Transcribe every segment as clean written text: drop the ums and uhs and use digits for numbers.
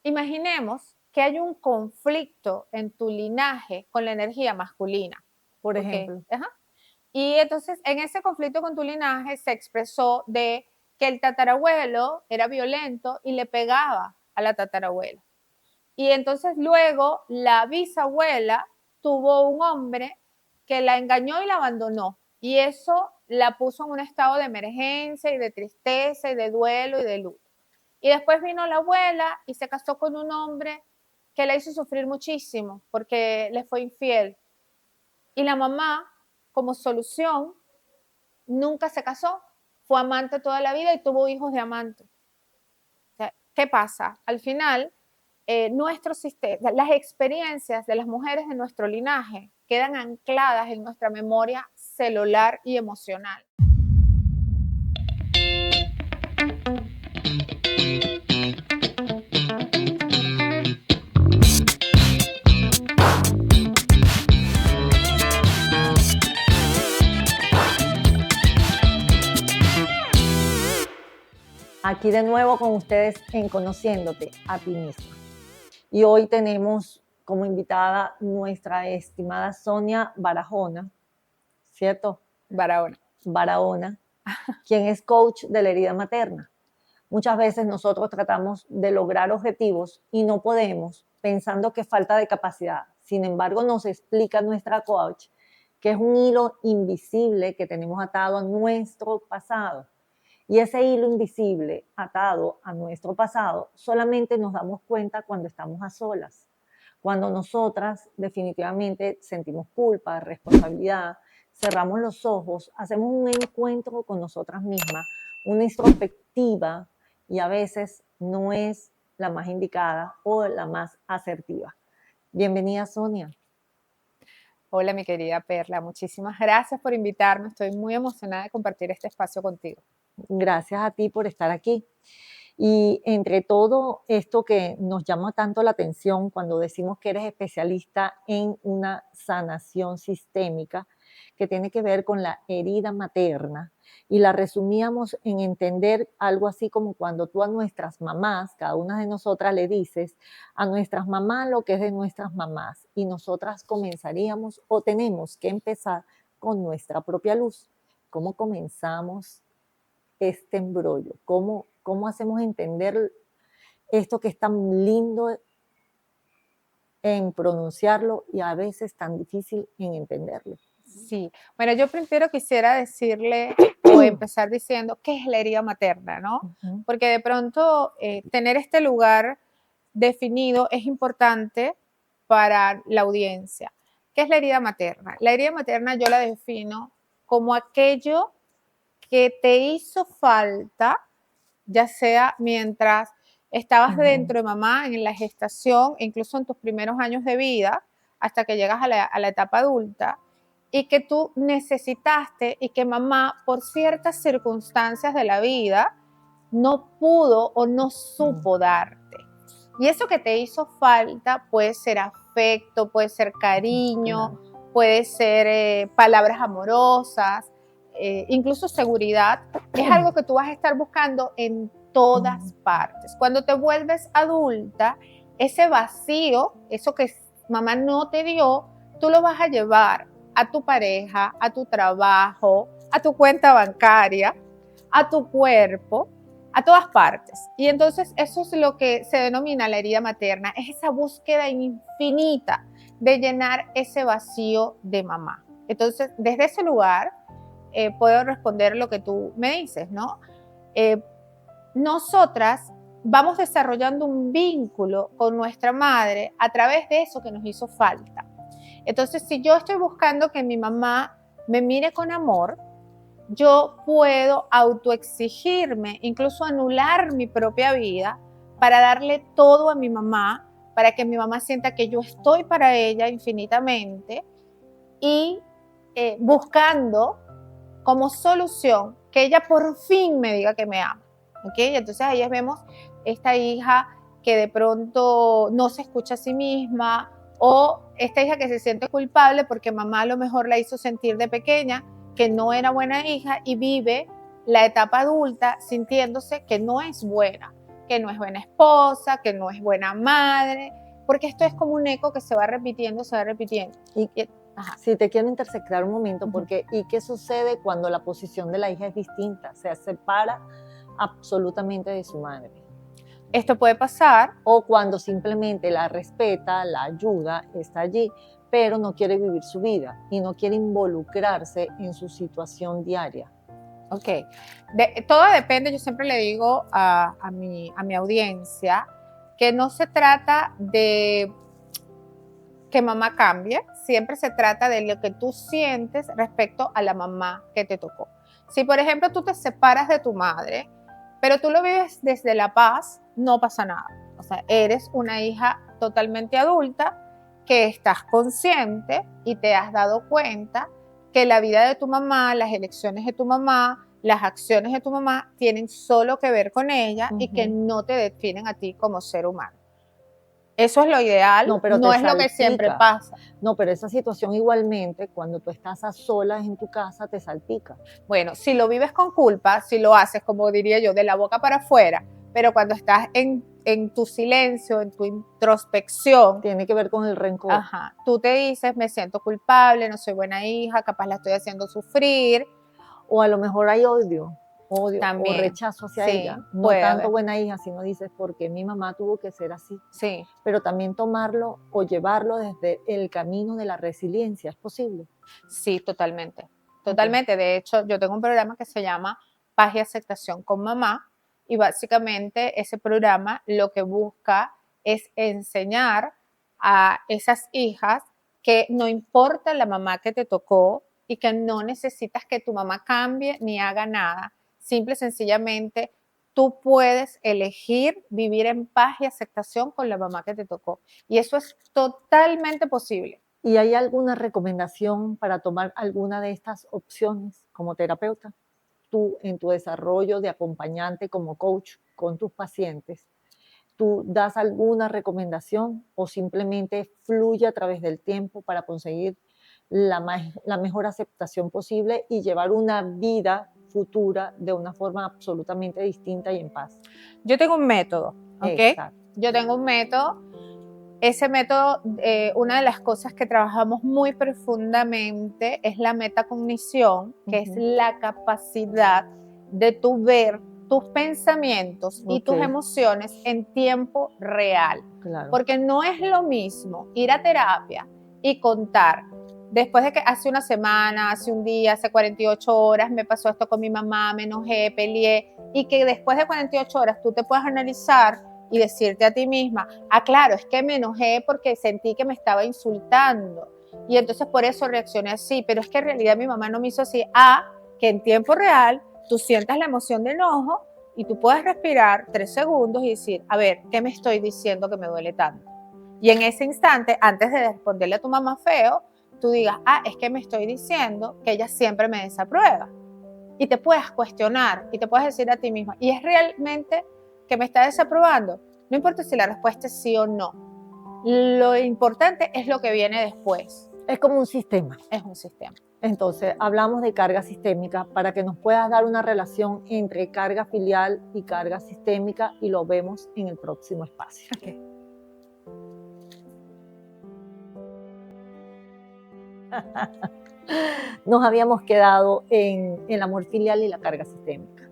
imaginemos que hay un conflicto en tu linaje con la energía masculina. Por Okay. ejemplo. Ajá. Y entonces en ese conflicto con tu linaje se expresó de que el tatarabuelo era violento y le pegaba a la tatarabuela. Y entonces luego la bisabuela tuvo un hombre que la engañó y la abandonó. Y eso la puso en un estado de emergencia y de tristeza y de duelo y de luto. Y después vino la abuela y se casó con un hombre que la hizo sufrir muchísimo porque le fue infiel. Y la mamá, como solución, nunca se casó, fue amante toda la vida y tuvo hijos de amante. O sea, ¿qué pasa? Al final, nuestro sistema, las experiencias de las mujeres de nuestro linaje quedan ancladas en nuestra memoria celular y emocional. Aquí de nuevo con ustedes en Conociéndote a ti misma. Y hoy tenemos como invitada nuestra estimada Sonia Barahona, ¿cierto? Barahona, quien es coach de la herida materna. Muchas veces nosotros tratamos de lograr objetivos y no podemos, pensando que falta de capacidad. Sin embargo, nos explica nuestra coach que es un hilo invisible que tenemos atado a nuestro pasado. Y ese hilo invisible atado a nuestro pasado solamente nos damos cuenta cuando estamos a solas, cuando nosotras definitivamente sentimos culpa, responsabilidad, cerramos los ojos, hacemos un encuentro con nosotras mismas, una introspectiva, y a veces no es la más indicada o la más asertiva. Bienvenida, Sonia. Hola, mi querida Perla, muchísimas gracias por invitarme. Estoy muy emocionada de compartir este espacio contigo. Gracias a ti por estar aquí. Y entre todo esto que nos llama tanto la atención cuando decimos que eres especialista en una sanación sistémica que tiene que ver con la herida materna, y la resumíamos en entender algo así como cuando tú a nuestras mamás, cada una de nosotras le dices a nuestras mamás lo que es de nuestras mamás, y nosotras comenzaríamos o tenemos que empezar con nuestra propia luz. ¿Cómo comenzamos este embrollo? ¿Cómo hacemos entender esto que es tan lindo en pronunciarlo y a veces tan difícil en entenderlo? Sí, bueno, yo primero quisiera decirle o empezar diciendo qué es la herida materna, ¿no? Porque de pronto tener este lugar definido es importante para la audiencia. ¿Qué es la herida materna? La herida materna yo la defino como aquello que te hizo falta, ya sea mientras estabas dentro de mamá, en la gestación, incluso en tus primeros años de vida, hasta que llegas a la etapa adulta, y que tú necesitaste y que mamá, por ciertas circunstancias de la vida, no pudo o no supo darte. Y eso que te hizo falta puede ser afecto, puede ser cariño, puede ser palabras amorosas, incluso seguridad. Es algo que tú vas a estar buscando en todas partes. Cuando te vuelves adulta, ese vacío, eso que mamá no te dio, tú lo vas a llevar a tu pareja, a tu trabajo, a tu cuenta bancaria, a tu cuerpo, a todas partes. Y entonces eso es lo que se denomina la herida materna, es esa búsqueda infinita de llenar ese vacío de mamá. Entonces, desde ese lugar, puedo responder lo que tú me dices, ¿no? Nosotras vamos desarrollando un vínculo con nuestra madre a través de eso que nos hizo falta. Entonces, si yo estoy buscando que mi mamá me mire con amor, yo puedo autoexigirme, incluso anular mi propia vida para darle todo a mi mamá, para que mi mamá sienta que yo estoy para ella infinitamente y buscando como solución que ella por fin me diga que me ama. ¿Okay? Entonces ahí vemos esta hija que de pronto no se escucha a sí misma, o esta hija que se siente culpable porque mamá a lo mejor la hizo sentir de pequeña que no era buena hija y vive la etapa adulta sintiéndose que no es buena. que no es buena esposa, que no es buena madre, porque esto es como un eco que se va repitiendo, se va repitiendo. Si te quiero intersectar un momento, porque ¿y qué sucede cuando la posición de la hija es distinta? Se separa absolutamente de su madre. Esto puede pasar. O cuando simplemente la respeta, la ayuda, está allí, pero no quiere vivir su vida y no quiere involucrarse en su situación diaria. Ok, todo depende, yo siempre le digo a mi audiencia que no se trata de que mamá cambie, siempre se trata de lo que tú sientes respecto a la mamá que te tocó. Si por ejemplo tú te separas de tu madre, pero tú lo vives desde la paz, no pasa nada. O sea, eres una hija totalmente adulta que estás consciente y te has dado cuenta que la vida de tu mamá, las elecciones de tu mamá, las acciones de tu mamá tienen solo que ver con ella y que no te definen a ti como ser humano. Eso es lo ideal, no es lo que siempre pasa. No, pero esa situación igualmente, cuando tú estás a solas en tu casa, te salpica. Bueno, si lo vives con culpa, si lo haces, como diría yo, de la boca para afuera, pero cuando estás en tu silencio, en tu introspección. Tiene que ver con el rencor. Ajá, tú te dices, me siento culpable, no soy buena hija, capaz la estoy haciendo sufrir. O a lo mejor hay odio También, o rechazo hacia ella. No tanto buena hija, sino dices, porque mi mamá tuvo que ser así. Sí. Pero también tomarlo o llevarlo desde el camino de la resiliencia, ¿es posible? Sí, totalmente. Totalmente. Okay. De hecho, yo tengo un programa que se llama Paz y Aceptación con Mamá, y básicamente ese programa lo que busca es enseñar a esas hijas que no importa la mamá que te tocó y que no necesitas que tu mamá cambie ni haga nada. Simple y sencillamente, tú puedes elegir vivir en paz y aceptación con la mamá que te tocó. Y eso es totalmente posible. ¿Y hay alguna recomendación para tomar alguna de estas opciones como terapeuta? Tú, en tu desarrollo de acompañante como coach con tus pacientes, ¿tú das alguna recomendación o simplemente fluye a través del tiempo para conseguir la mejor aceptación posible y llevar una vida futura de una forma absolutamente distinta y en paz? Yo tengo un método, ¿ok? Exacto. Yo tengo un método. Ese método, una de las cosas que trabajamos muy profundamente es la metacognición, que es la capacidad de tú ver tus pensamientos y tus emociones en tiempo real. Claro. Porque no es lo mismo ir a terapia y contar, después de que hace una semana, hace un día, hace 48 horas me pasó esto con mi mamá, me enojé, peleé, y que después de 48 horas tú te puedas analizar y decirte a ti misma, claro, es que me enojé porque sentí que me estaba insultando y entonces por eso reaccioné así, pero es que en realidad mi mamá no me hizo así. Que en tiempo real tú sientas la emoción de enojo y tú puedes respirar 3 segundos y decir, a ver, ¿qué me estoy diciendo que me duele tanto? Y en ese instante, antes de responderle a tu mamá feo, tú digas, es que me estoy diciendo que ella siempre me desaprueba. Y te puedes cuestionar y te puedes decir a ti misma, ¿y es realmente que me está desaprobando? No importa si la respuesta es sí o no. Lo importante es lo que viene después. Es como un sistema. Es un sistema. Entonces, hablamos de carga sistémica para que nos puedas dar una relación entre carga filial y carga sistémica y lo vemos en el próximo espacio. Okay. Nos habíamos quedado en el amor filial y la carga sistémica.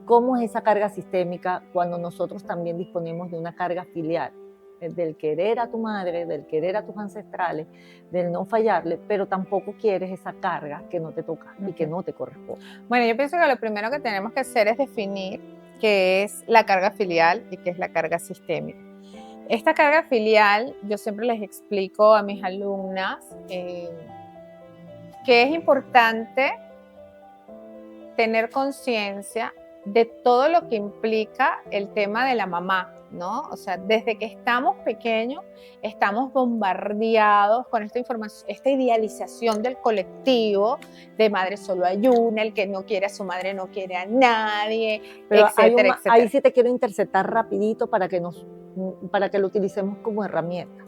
¿Cómo es esa carga sistémica cuando nosotros también disponemos de una carga filial? Del querer a tu madre, del querer a tus ancestrales, del no fallarle, pero tampoco quieres esa carga que no te toca y que no te corresponde. Bueno, yo pienso que lo primero que tenemos que hacer es definir qué es la carga filial y qué es la carga sistémica. Esta carga filial, yo siempre les explico a mis alumnas que es importante tener conciencia de todo lo que implica el tema de la mamá, ¿no? O sea, desde que estamos pequeños, estamos bombardeados con esta información, esta idealización del colectivo, de madre solo hay una, el que no quiere a su madre no quiere a nadie, pero etcétera, etcétera. Ahí sí te quiero interceptar rapidito para que lo utilicemos como herramienta.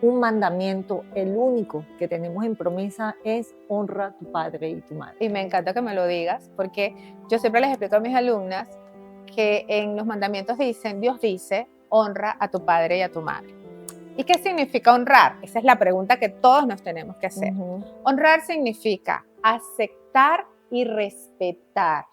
Un mandamiento, el único que tenemos en promesa es honra a tu padre y tu madre. Y me encanta que me lo digas, porque yo siempre les explico a mis alumnas que en los mandamientos dicen, Dios dice, honra a tu padre y a tu madre. ¿Y qué significa honrar? Esa es la pregunta que todos nos tenemos que hacer. Honrar significa aceptar y respetar.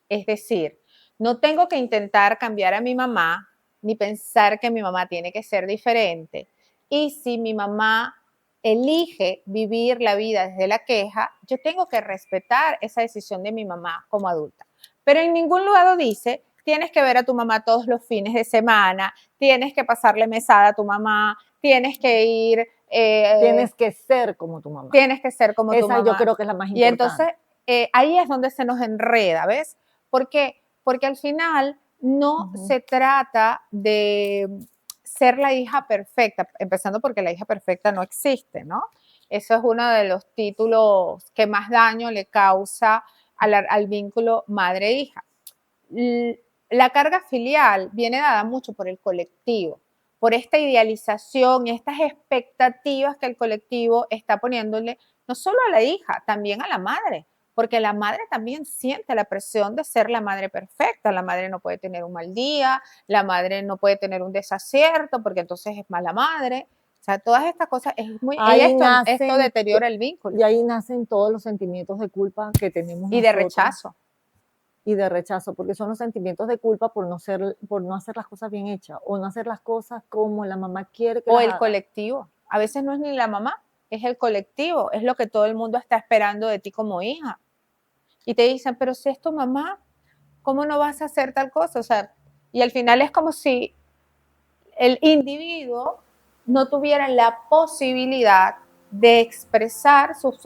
Es decir, no tengo que intentar cambiar a mi mamá, ni pensar que mi mamá tiene que ser diferente. Y si mi mamá elige vivir la vida desde la queja, yo tengo que respetar esa decisión de mi mamá como adulta. Pero en ningún lugar dice, tienes que ver a tu mamá todos los fines de semana, tienes que pasarle mesada a tu mamá, tienes que ir... tienes que ser como tu mamá. Tienes que ser como tu mamá. Esa yo creo que es la más importante. Y entonces ahí es donde se nos enreda, ¿ves? ¿Por qué? Porque al final no se trata de ser la hija perfecta, empezando porque la hija perfecta no existe, ¿no? Eso es uno de los títulos que más daño le causa al vínculo madre-hija. La carga filial viene dada mucho por el colectivo, por esta idealización y estas expectativas que el colectivo está poniéndole no solo a la hija, también a la madre, porque la madre también siente la presión de ser la madre perfecta. La madre no puede tener un mal día, la madre no puede tener un desacierto porque entonces es mala madre. O sea, todas estas cosas, esto deteriora el vínculo. Y ahí nacen todos los sentimientos de culpa que tenemos y nosotros. De rechazo. Y de rechazo, porque son los sentimientos de culpa por no hacer las cosas bien hechas, o no hacer las cosas como la mamá quiere que o las el haga. Colectivo. A veces no es ni la mamá, es el colectivo, es lo que todo el mundo está esperando de ti como hija. Y te dicen, pero si es tu mamá, ¿cómo no vas a hacer tal cosa? O sea, y al final es como si el individuo no tuviera la posibilidad de expresar sus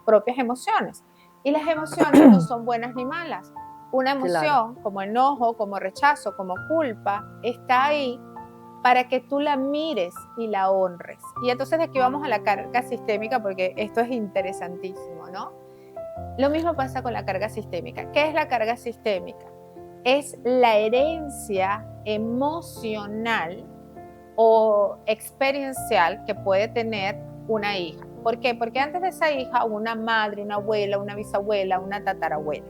propias emociones. Y las emociones no son buenas ni malas. Una emoción como enojo, como rechazo, como culpa, está ahí para que tú la mires y la honres. Y entonces de aquí vamos a la carga sistémica, porque esto es interesantísimo, ¿no? Lo mismo pasa con la carga sistémica. ¿Qué es la carga sistémica? Es la herencia emocional o experiencial que puede tener una hija. ¿Por qué? Porque antes de esa hija hubo una madre, una abuela, una bisabuela, una tatarabuela.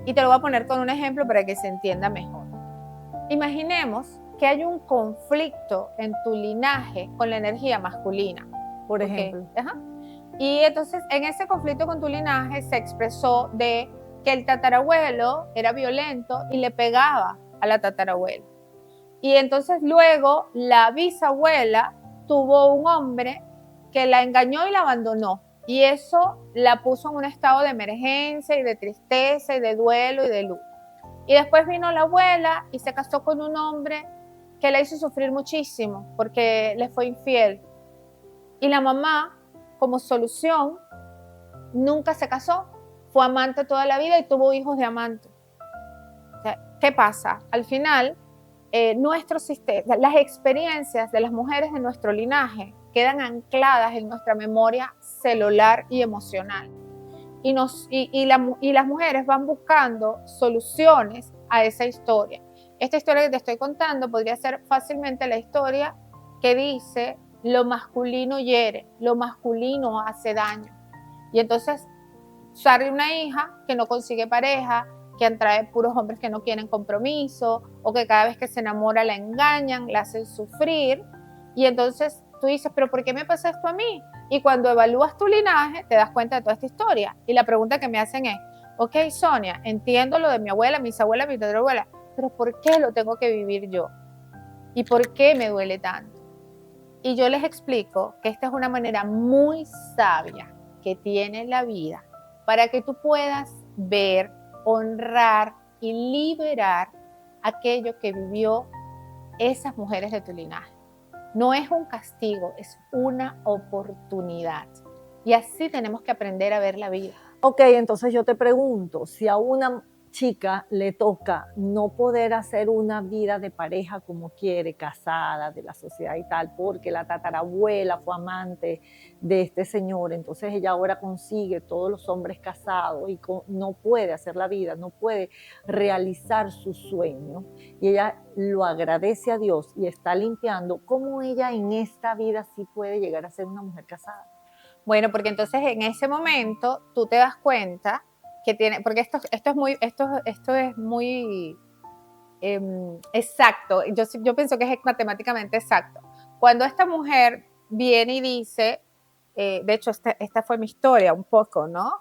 Y te lo voy a poner con un ejemplo para que se entienda mejor. Imaginemos que hay un conflicto en tu linaje con la energía masculina. Por ejemplo. Y entonces en ese conflicto con tu linaje se expresó de que el tatarabuelo era violento y le pegaba a la tatarabuela. Y entonces luego la bisabuela tuvo un hombre que la engañó y la abandonó. Y eso la puso en un estado de emergencia y de tristeza y de duelo y de luto. Y después vino la abuela y se casó con un hombre que la hizo sufrir muchísimo porque le fue infiel. Y la mamá, como solución, nunca se casó, fue amante toda la vida y tuvo hijos de amante. O sea, ¿qué pasa? Al final, nuestro sistema, las experiencias de las mujeres de nuestro linaje quedan ancladas en nuestra memoria celular y emocional. Y las mujeres van buscando soluciones a esa historia. Esta historia que te estoy contando podría ser fácilmente la historia que dice lo masculino hiere, lo masculino hace daño. Y entonces sale una hija que no consigue pareja, que atrae puros hombres que no quieren compromiso, o que cada vez que se enamora la engañan, la hacen sufrir. Y entonces tú dices, ¿pero por qué me pasa esto a mí? Y cuando evalúas tu linaje, te das cuenta de toda esta historia. Y la pregunta que me hacen es, ok, Sonia, entiendo lo de mi abuela, mi bisabuela, mi tatarabuela, pero ¿por qué lo tengo que vivir yo? ¿Y por qué me duele tanto? Y yo les explico que esta es una manera muy sabia que tiene la vida para que tú puedas ver, honrar y liberar aquello que vivió esas mujeres de tu linaje. No es un castigo, es una oportunidad. Y así tenemos que aprender a ver la vida. Ok, entonces yo te pregunto, si a una chica le toca no poder hacer una vida de pareja como quiere, casada, de la sociedad y tal, porque la tatarabuela fue amante de este señor, entonces ella ahora consigue todos los hombres casados y no puede hacer la vida, no puede realizar su sueño, y ella lo agradece a Dios y está limpiando, ¿cómo ella en esta vida sí puede llegar a ser una mujer casada? Bueno, porque entonces en ese momento tú te das cuenta que tiene, porque esto es muy exacto, yo pienso que es matemáticamente exacto. Cuando esta mujer viene y dice, de hecho esta fue mi historia un poco, ¿no?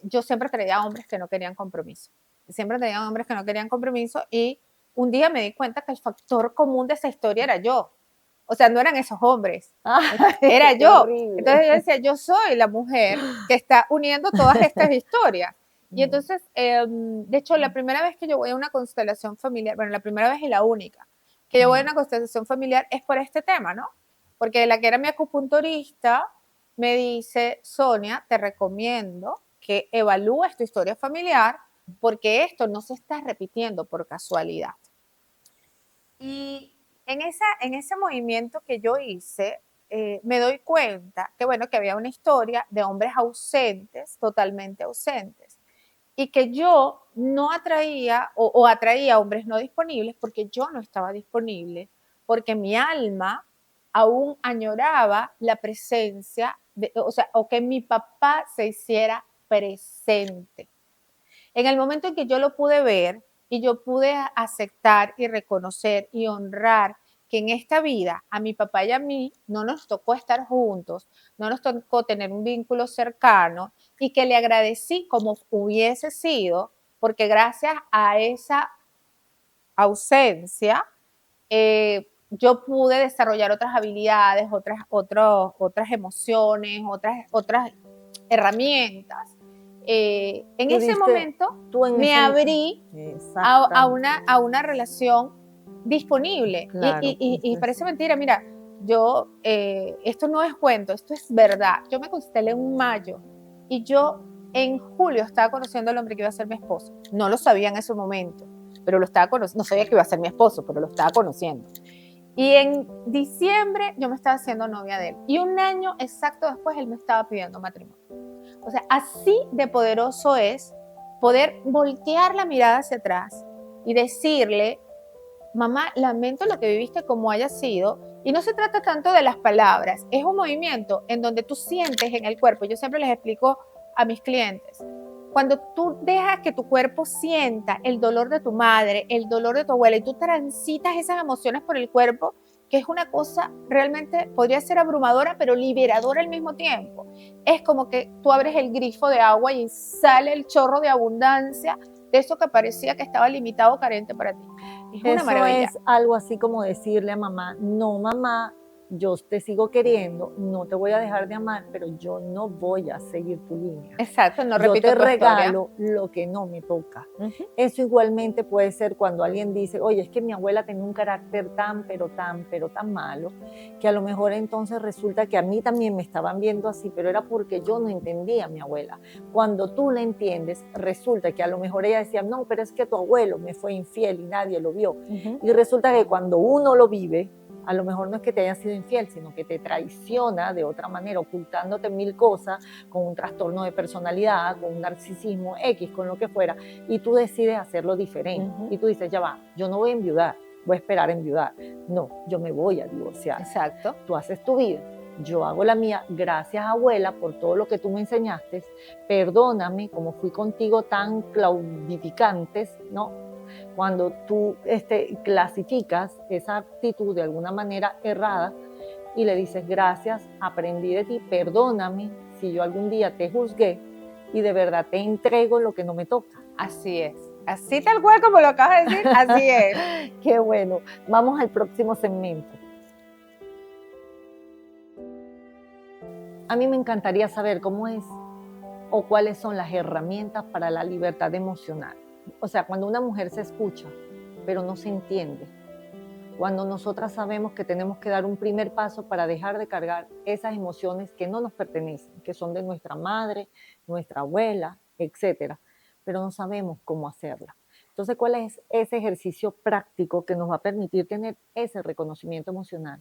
Yo siempre traía hombres que no querían compromiso, siempre traía hombres que no querían compromiso y un día me di cuenta que el factor común de esa historia era yo. O sea, no eran esos hombres, era yo. Horrible. Entonces yo decía, yo soy la mujer que está uniendo todas estas historias. Y entonces, de hecho, la primera vez que yo voy a una constelación familiar, bueno, la primera vez y la única que yo voy a una constelación familiar es por este tema, ¿no? Porque la que era mi acupunturista me dice, Sonia, te recomiendo que evalúes tu historia familiar porque esto no se está repitiendo por casualidad. Y en ese movimiento que yo hice, me doy cuenta que, bueno, que había una historia de hombres ausentes, totalmente ausentes, y que yo no atraía o atraía hombres no disponibles porque yo no estaba disponible, porque mi alma aún añoraba la presencia, o que mi papá se hiciera presente. En el momento en que yo lo pude ver y yo pude aceptar y reconocer y honrar que en esta vida a mi papá y a mí no nos tocó estar juntos, no nos tocó tener un vínculo cercano y que le agradecí como hubiese sido, porque gracias a esa ausencia yo pude desarrollar otras habilidades, otras emociones, otras herramientas. En ese momento me abrí a una relación disponible. Claro, y parece mentira, mira, yo, esto no es cuento, esto es verdad. Yo me constelé en mayo y yo en julio estaba conociendo al hombre que iba a ser mi esposo. No lo sabía en ese momento, pero lo estaba conociendo. No sabía que iba a ser mi esposo, pero lo estaba conociendo. Y en diciembre yo me estaba haciendo novia de él. Y un año exacto después él me estaba pidiendo matrimonio. O sea, así de poderoso es poder voltear la mirada hacia atrás y decirle, mamá, lamento lo que viviste como haya sido. Y no se trata tanto de las palabras, es un movimiento en donde tú sientes en el cuerpo. Yo siempre les explico a mis clientes, cuando tú dejas que tu cuerpo sienta el dolor de tu madre, el dolor de tu abuela, y tú transitas esas emociones por el cuerpo, que es una cosa realmente, podría ser abrumadora, pero liberadora al mismo tiempo. Es como que tú abres el grifo de agua y sale el chorro de abundancia de eso que parecía que estaba limitado o carente para ti. Es una maravilla. Eso es algo así como decirle a mamá, no mamá, yo te sigo queriendo, no te voy a dejar de amar, pero yo no voy a seguir tu línea. Exacto, no yo repito te tu regalo historia. lo que no me toca. Eso igualmente puede ser cuando alguien dice, oye, es que mi abuela tenía un carácter pero tan malo, que a lo mejor entonces resulta que a mí también me estaban viendo así, pero era porque yo no entendía a mi abuela. Cuando tú la entiendes, resulta que a lo mejor ella decía, no, pero es que tu abuelo me fue infiel y nadie lo vio. Y resulta que cuando uno lo vive, a lo mejor no es que te haya sido infiel, sino que te traiciona de otra manera, ocultándote mil cosas, con un trastorno de personalidad, con un narcisismo X, con lo que fuera, y tú decides hacerlo diferente. Y tú dices, ya va, yo no voy a enviudar, voy a esperar a enviudar. No, yo me voy a divorciar. Exacto. Tú haces tu vida, yo hago la mía. Gracias, abuela, por todo lo que tú me enseñaste. Perdóname, como fui contigo tan claudicantes, ¿no? Cuando tú clasificas esa actitud de alguna manera errada y le dices, gracias, aprendí de ti, perdóname si yo algún día te juzgué y de verdad te entrego lo que no me toca. Así es. Así tal cual como lo acabas de decir, así es. Qué bueno. Vamos al próximo segmento. A mí me encantaría saber cómo es o cuáles son las herramientas para la libertad emocional. O sea, cuando una mujer se escucha, pero no se entiende. Cuando nosotras sabemos que tenemos que dar un primer paso para dejar de cargar esas emociones que no nos pertenecen, que son de nuestra madre, nuestra abuela, etcétera, pero no sabemos cómo hacerla. Entonces, ¿cuál es ese ejercicio práctico que nos va a permitir tener ese reconocimiento emocional?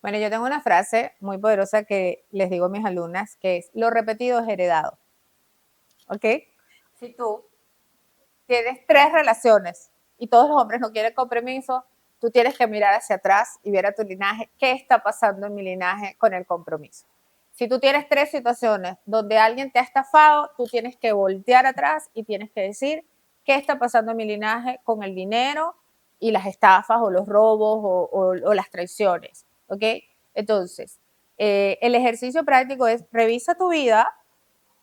Bueno, yo tengo una frase muy poderosa que les digo a mis alumnas, que es, lo repetido es heredado. ¿Ok? Si tú tienes 3 relaciones y todos los hombres no quieren compromiso, tú tienes que mirar hacia atrás y ver a tu linaje, qué está pasando en mi linaje con el compromiso. Si tú tienes 3 situaciones donde alguien te ha estafado, tú tienes que voltear atrás y tienes que decir, ¿qué está pasando en mi linaje con el dinero, y las estafas o los robos o las traiciones, ¿ok? Entonces, el ejercicio práctico es revisa tu vida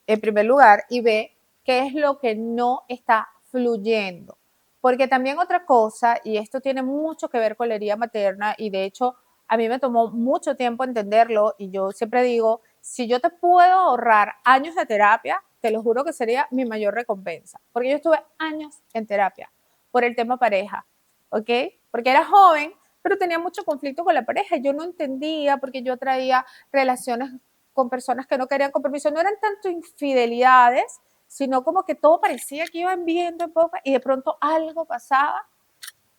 en primer lugar y ve qué es lo que no está fluyendo. Porque también otra cosa, y esto tiene mucho que ver con la herida materna, y de hecho a mí me tomó mucho tiempo entenderlo, y yo siempre digo, si yo te puedo ahorrar años de terapia, te lo juro que sería mi mayor recompensa, porque yo estuve años en terapia por el tema pareja, ¿ok? Porque era joven, pero tenía mucho conflicto con la pareja, yo no entendía porque yo traía relaciones con personas que no querían compromiso, no eran tanto infidelidades, sino como que todo parecía que iban viendo en poco y de pronto algo pasaba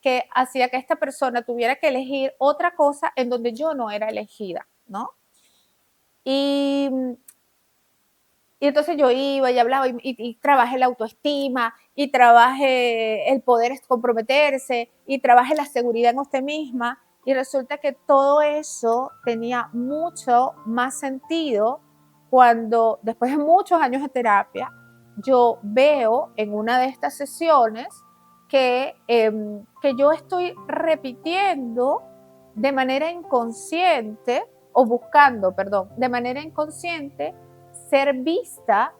que hacía que esta persona tuviera que elegir otra cosa en donde yo no era elegida, ¿no? Y, y entonces yo iba y hablaba y trabajé la autoestima y trabajé el poder comprometerse y trabajé la seguridad en usted misma y resulta que todo eso tenía mucho más sentido cuando después de muchos años de terapia yo veo en una de estas sesiones que yo estoy repitiendo de manera inconsciente o buscando, perdón, de manera inconsciente ser vista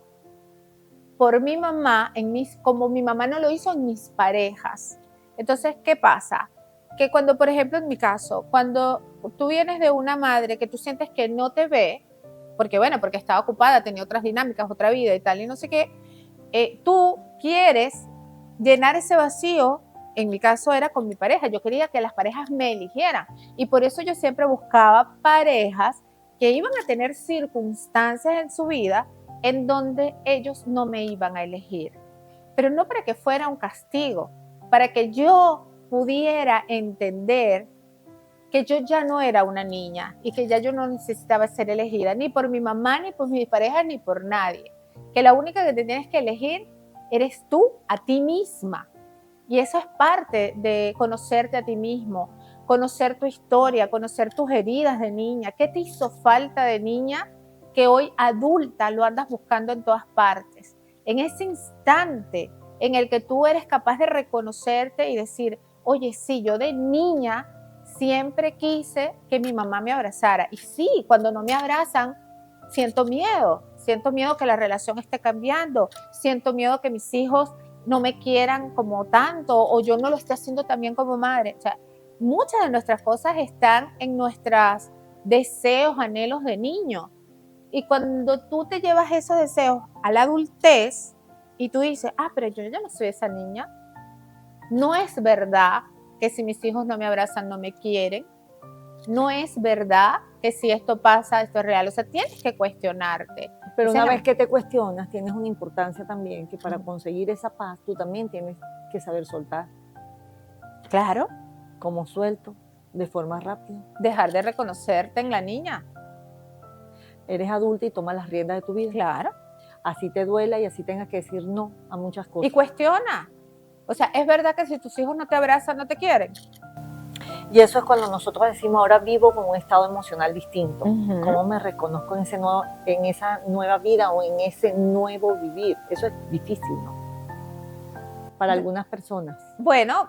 por mi mamá como mi mamá no lo hizo en mis parejas. Entonces, ¿qué pasa? Que cuando, por ejemplo, en mi caso, cuando tú vienes de una madre que tú sientes que no te ve, porque bueno, porque estaba ocupada, tenía otras dinámicas, otra vida y tal, y no sé qué, tú quieres llenar ese vacío. En mi caso era con mi pareja, yo quería que las parejas me eligieran y por eso yo siempre buscaba parejas que iban a tener circunstancias en su vida en donde ellos no me iban a elegir, pero no para que fuera un castigo, para que yo pudiera entender que yo ya no era una niña y que ya yo no necesitaba ser elegida ni por mi mamá, ni por mi pareja, ni por nadie, que la única que te tienes que elegir eres tú a ti misma. Y eso es parte de conocerte a ti mismo, conocer tu historia, conocer tus heridas de niña, qué te hizo falta de niña que hoy adulta lo andas buscando en todas partes. En ese instante en el que tú eres capaz de reconocerte y decir, oye, sí, yo de niña siempre quise que mi mamá me abrazara. Y sí, cuando no me abrazan, siento miedo que la relación esté cambiando, siento miedo que mis hijos no me quieran como tanto o yo no lo esté haciendo también como madre. O sea, muchas de nuestras cosas están en nuestros deseos, anhelos de niño. Y cuando tú te llevas esos deseos a la adultez y tú dices, pero yo ya no soy esa niña, no es verdad que si mis hijos no me abrazan no me quieren, no es verdad que si esto pasa, esto es real. O sea, tienes que cuestionarte. Pero una vez que te cuestionas, tienes una importancia también que para conseguir esa paz, tú también tienes que saber soltar. Claro. Como suelto, de forma rápida. Dejar de reconocerte en la niña. Eres adulta y tomas las riendas de tu vida. Claro. Así te duela y así tengas que decir no a muchas cosas. Y cuestiona. O sea, ¿es verdad que si tus hijos no te abrazan, no te quieren? Y eso es cuando nosotros decimos, ahora vivo con un estado emocional distinto. ¿Cómo me reconozco en esa nueva vida o en ese nuevo vivir? Eso es difícil, ¿no? Para algunas personas. Bueno,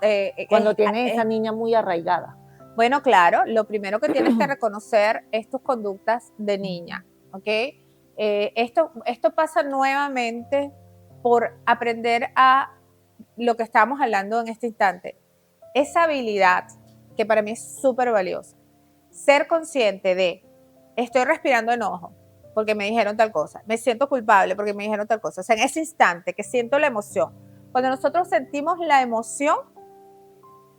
cuando tienes esa niña muy arraigada. Bueno, claro, lo primero que tienes que reconocer es tus conductas de niña, ¿ok? Esto pasa nuevamente por aprender a lo que estamos hablando en este instante. Esa habilidad que para mí es súper valiosa. Ser consciente de, estoy respirando enojo porque me dijeron tal cosa, me siento culpable porque me dijeron tal cosa. O sea, en ese instante que siento la emoción, cuando nosotros sentimos la emoción,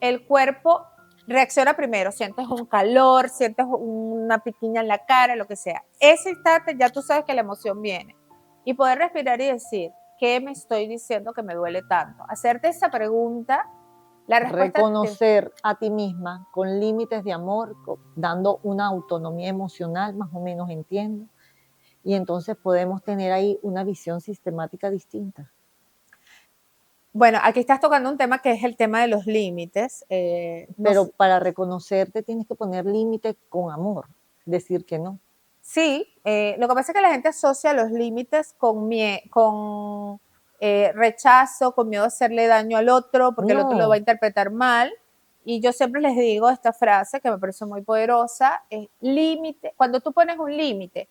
el cuerpo reacciona primero, sientes un calor, sientes una piquiña en la cara, lo que sea. Ese instante ya tú sabes que la emoción viene. Y poder respirar y decir, ¿qué me estoy diciendo que me duele tanto? Hacerte esa pregunta. La respuesta reconocer a ti misma con límites de amor, dando una autonomía emocional, más o menos entiendo, y entonces podemos tener ahí una visión sistemática distinta. Bueno, aquí estás tocando un tema que es el tema de los límites. Pero para reconocerte tienes que poner límites con amor, decir que no. Sí, lo que pasa es que la gente asocia los límites con rechazo, con miedo a hacerle daño al otro, porque el otro lo va a interpretar mal. y yo siempre les digo esta frase que me parece muy poderosa, es límite. Cuando tú pones un límite,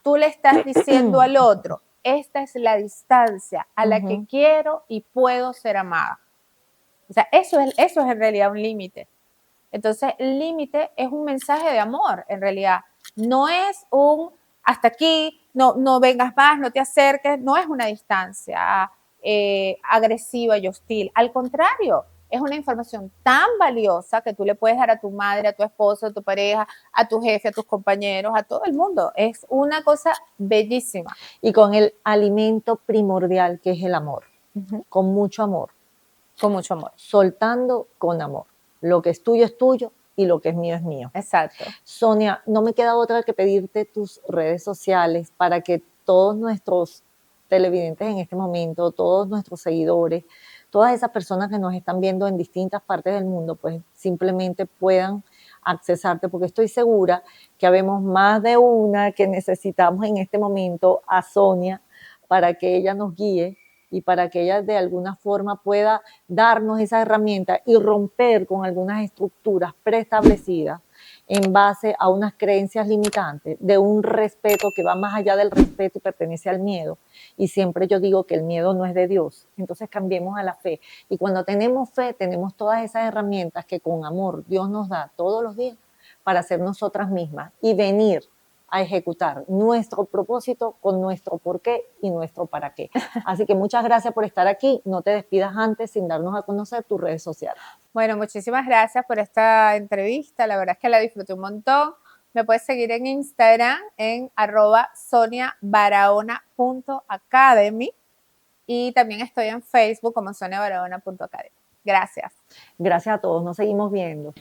tú le estás diciendo al otro, esta es la distancia a la que quiero y puedo ser amada. O sea, eso es en realidad un límite. Entonces, el límite es un mensaje de amor, en realidad. No es un hasta aquí, no vengas más, no te acerques, no es una distancia agresiva y hostil. Al contrario, es una información tan valiosa que tú le puedes dar a tu madre, a tu esposo, a tu pareja, a tu jefe, a tus compañeros, a todo el mundo. Es una cosa bellísima. Y con el alimento primordial que es el amor, con mucho amor. Con mucho amor. Soltando con amor. Lo que es tuyo y lo que es mío. Exacto. Sonia, no me queda otra que pedirte tus redes sociales para que todos nuestros televidentes en este momento, todos nuestros seguidores, todas esas personas que nos están viendo en distintas partes del mundo, pues simplemente puedan accesarte, porque estoy segura que habemos más de una que necesitamos en este momento a Sonia para que ella nos guíe y para que ella de alguna forma pueda darnos esas herramientas y romper con algunas estructuras preestablecidas en base a unas creencias limitantes, de un respeto que va más allá del respeto y pertenece al miedo. Y siempre yo digo que el miedo no es de Dios, entonces cambiemos a la fe. Y cuando tenemos fe, tenemos todas esas herramientas que con amor Dios nos da todos los días para ser nosotras mismas y venir a ejecutar nuestro propósito con nuestro por qué y nuestro para qué. Así que muchas gracias por estar aquí. No te despidas antes sin darnos a conocer tus redes sociales. Bueno, muchísimas gracias por esta entrevista. La verdad es que la disfruté un montón. Me puedes seguir en Instagram en @soniabarahona.academy y también estoy en Facebook como soniabarahona.academy. Gracias. Gracias a todos. Nos seguimos viendo.